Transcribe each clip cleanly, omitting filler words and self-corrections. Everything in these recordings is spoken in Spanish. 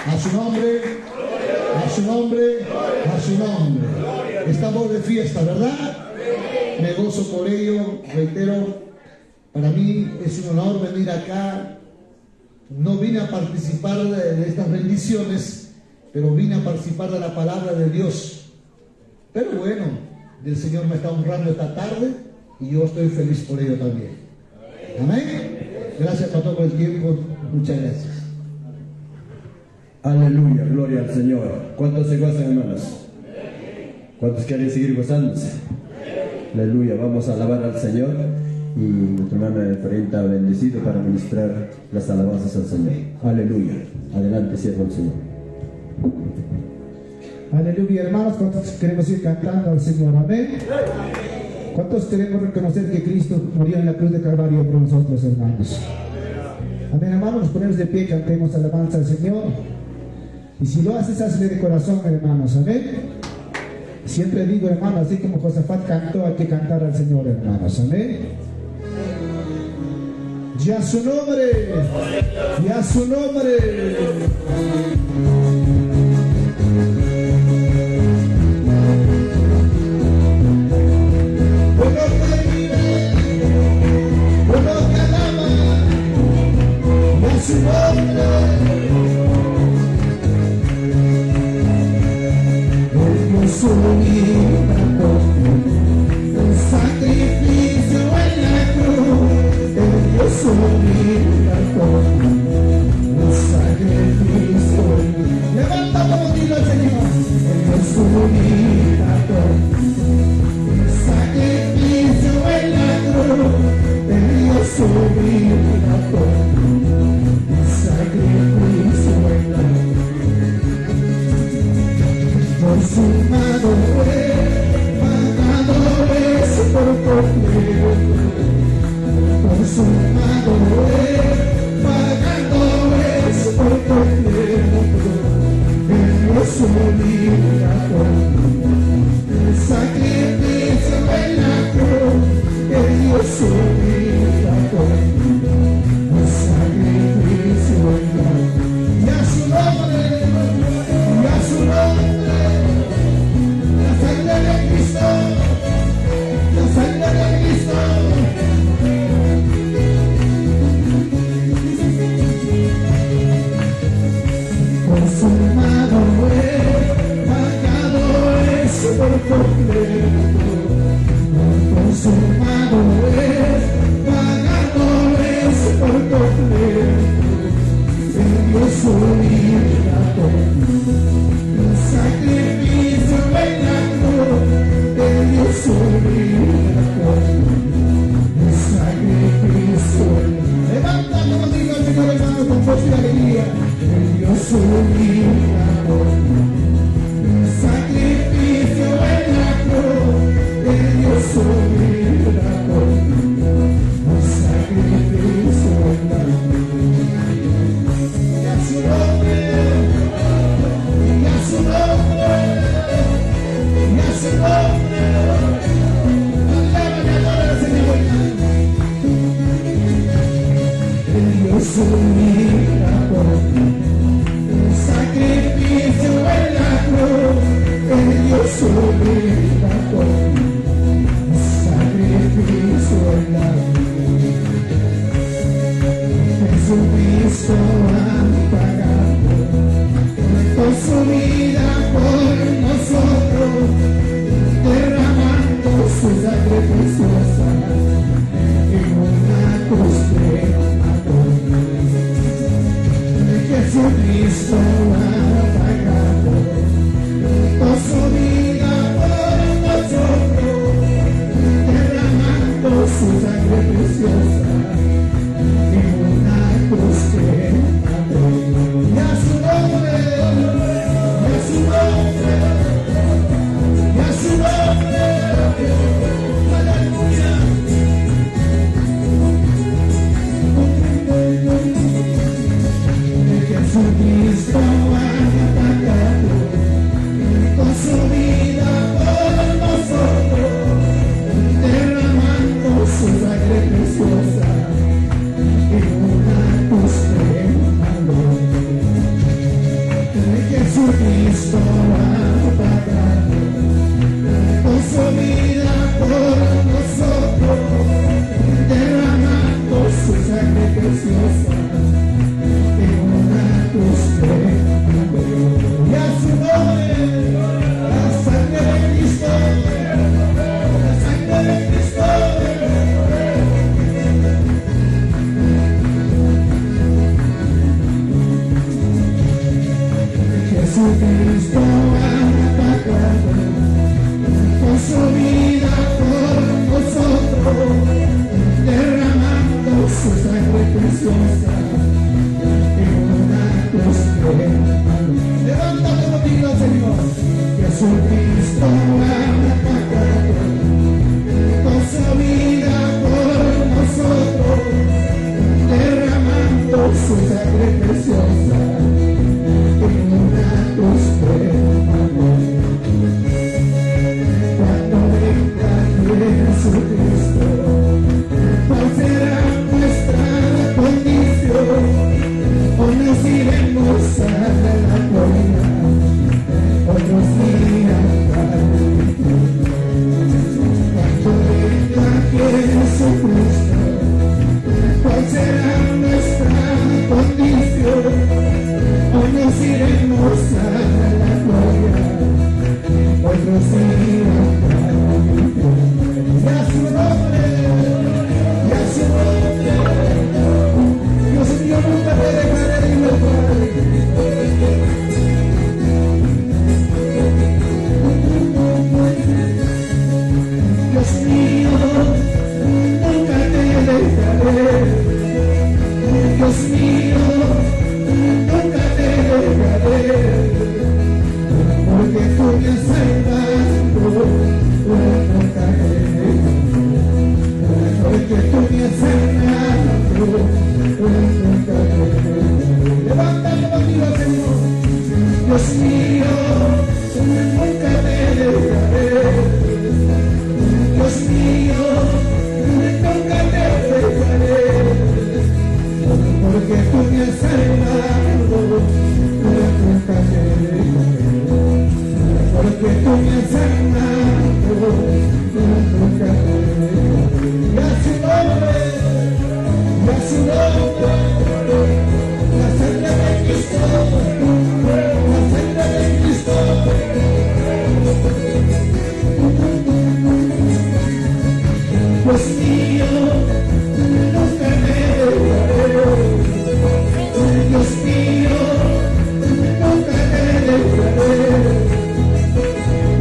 A su nombre, a su nombre, a su nombre. Estamos de fiesta, ¿verdad? Me gozo por ello, reitero, para mí es un honor venir acá. No vine a participar de estas bendiciones, pero vine a participar de la palabra de Dios. Pero bueno, el Señor me está honrando esta tarde y yo estoy feliz por ello también. Amén. Gracias, pastor, por el tiempo. Muchas gracias. Aleluya, gloria al Señor. ¿Cuántos se gozan, hermanos? ¿Cuántos quieren seguir gozándose? Aleluya, vamos a alabar al Señor. Y nuestro hermano Efraín ha bendecido para ministrar las alabanzas al Señor. Aleluya. Adelante, siervo del Señor. Aleluya, hermanos. ¿Cuántos queremos ir cantando al Señor? Amén. ¿Cuántos queremos reconocer que Cristo murió en la cruz de Calvario por nosotros, hermanos? Amén, hermanos. Nos ponemos de pie, cantemos alabanza al Señor. Y si lo haces, hazle de corazón, hermanos. Amén. Siempre digo, hermanos, así como Josafat cantó, hay que cantar al Señor, hermanos. Amén. Y a su nombre, y a su nombre. Su nombre, su vida, el sacrificio en la cruz, su vida, el sacrificio. Levanta como dilo al Señor, su vida, el sacrificio en la cruz, su vida, sacrificio en la consumado es, pagado es por completo, consumado es, pagado es por completo, en los obligados, el sacrificio en la cruz, en Dios obligado. Y a su nombre, y a su nombre, la sangre de Cristo, la sangre de Cristo. Consumado es, pagado es por completo, consumado es, pagado es por completo. Dios obligado, el sacrificio en la cruz, Dios obligado, el sacrificio. Levanta como digo el Señor, hermano, con fuerza y alegría. Dios obligado, el sacrificio en la cruz, Dios obligado, el sacrificio en la cruz. Y a su nombre, y a su nombre, y a su nombre, alábale, adora al Señor. El Dios obligado, el sacrificio en la cruz, el Dios obligado, el sacrificio en la cruz. Jesucristo ha pagado con su vida por nosotros, derramando su sangre preciosa en una cruz de amor. Jesucristo ha pagado con su vida por nosotros, derramando su sangre preciosa. Y a su nombre, y a su nombre, y a su nombre, aleluya. Jesucristo ha pagado con su vida por nosotros, derramando su sangre preciosa. Dios mío, nunca te dejaré. Dios mío, nunca te dejaré. Porque tú me has salvado, nunca te dejaré. Porque tú me has salvado, nunca te dejaré. Y a su nombre, la sangre de Cristo, la sangre de Cristo. Dios mío, nunca me dejaré. Dios mío, nunca me dejaré.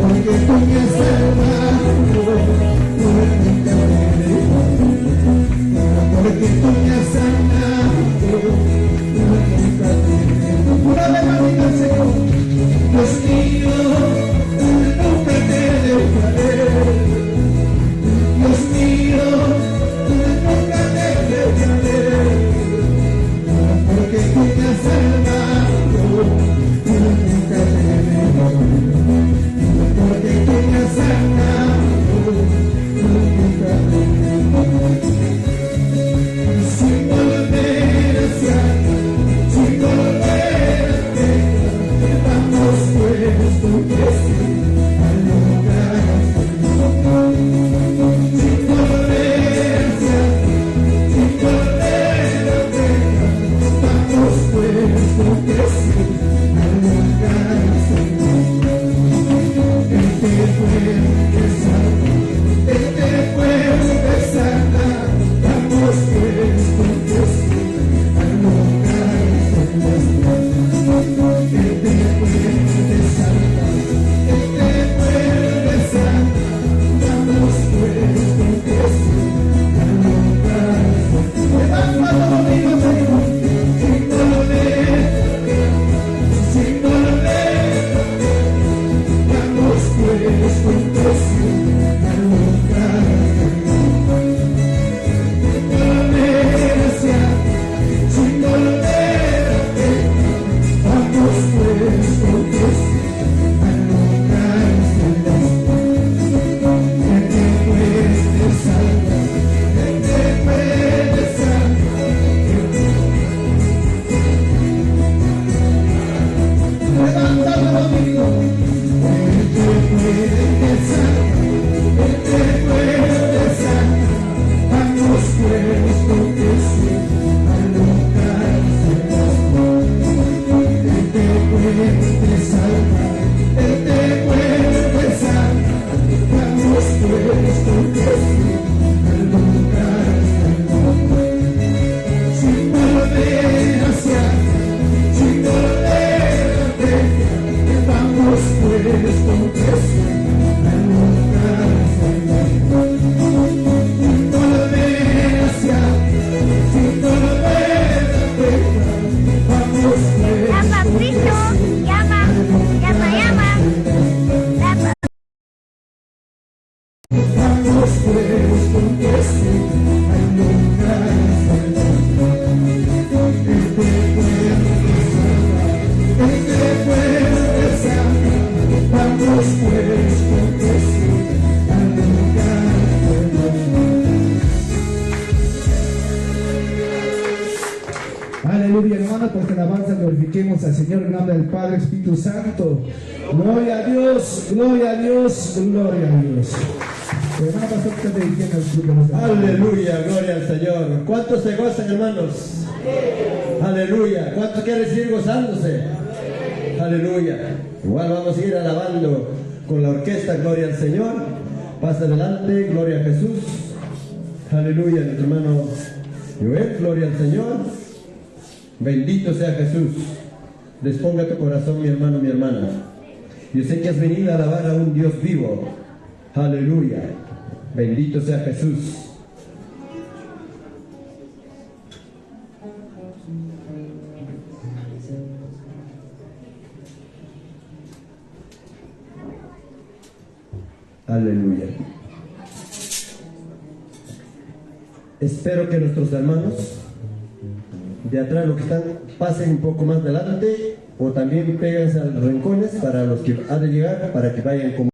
Porque tú me has salvado, nunca me dejaré. Porque tú me has sanado, nunca te dejaré. Una vez más diga el Señor, Dios mío, nunca te dejaré. Dios mío, nunca te dejaré. Porque tú me has salvado, nunca te dejaré. Porque tú me has sanado, nunca te dejaré. Sin volver hacia ti, sin volver a ti, vamos pues tu presencia al lugar alto. Sin volver hacia ti, sin volver a ti, vamos pues tu presencia al lugar alto. Él te puede salvar, Él te puede salvar. Vamos pues con Dios al lugar celestial. Él te puede salvar, Él te puede salvar. Vamos pues con Dios al lugar celestial. Levanta los niños, Señor, sin volver, sin volver. Vamos pues con Dios al lugar celestial. Sin volver a ti, vamos pues con Dios al lugar celestial. Él te puede salvar, Él te puede salvar. Levántalo, amigo. Él te puede salvar, Él te puede salvar. Vamos pues con Dios al lugar celestial. Él te puede salvar, Él te puede salvar. Vamos pues con Dios al lugar celestial. Sin volver hacia ti, sin volver a ti, vamos pues con Dios al lugar celestial. Sin volver hacia ti, sin volver a ti, vamos pues Llama, con Cristo, Dios llama, al lugar llama. celestial. Vamos pues con Dios al lugar celestial. Él te puede salvar, Él te puede salvar. Vamos pues con Dios al lugar celestial. Aleluya, hermano, pues en alabanza glorifiquemos al Señor en nombre del Padre, Espíritu Santo. Gloria a Dios, gloria a Dios, gloria a Dios. Hermano pastor, que te dirigiendo al club de los hermanos. Aleluya, gloria al Señor. ¿Cuántos se gozan, hermanos? Aleluya. ¿Cuántos quieren seguir gozándose? Aleluya. Igual vamos a ir alabando con la orquesta, gloria al Señor. Pasa adelante, gloria a Jesús. Aleluya, nuestro hermano Joel, gloria al Señor. Bendito sea Jesús. Disponga tu corazón, mi hermano, mi hermana. Yo sé que has venido a alabar a un Dios vivo. Aleluya. Bendito sea Jesús. Aleluya. Espero que nuestros hermanos de atrás, los que están, pasen un poco más adelante o también pegas a los rincones para los que ha de llegar, para que vayan como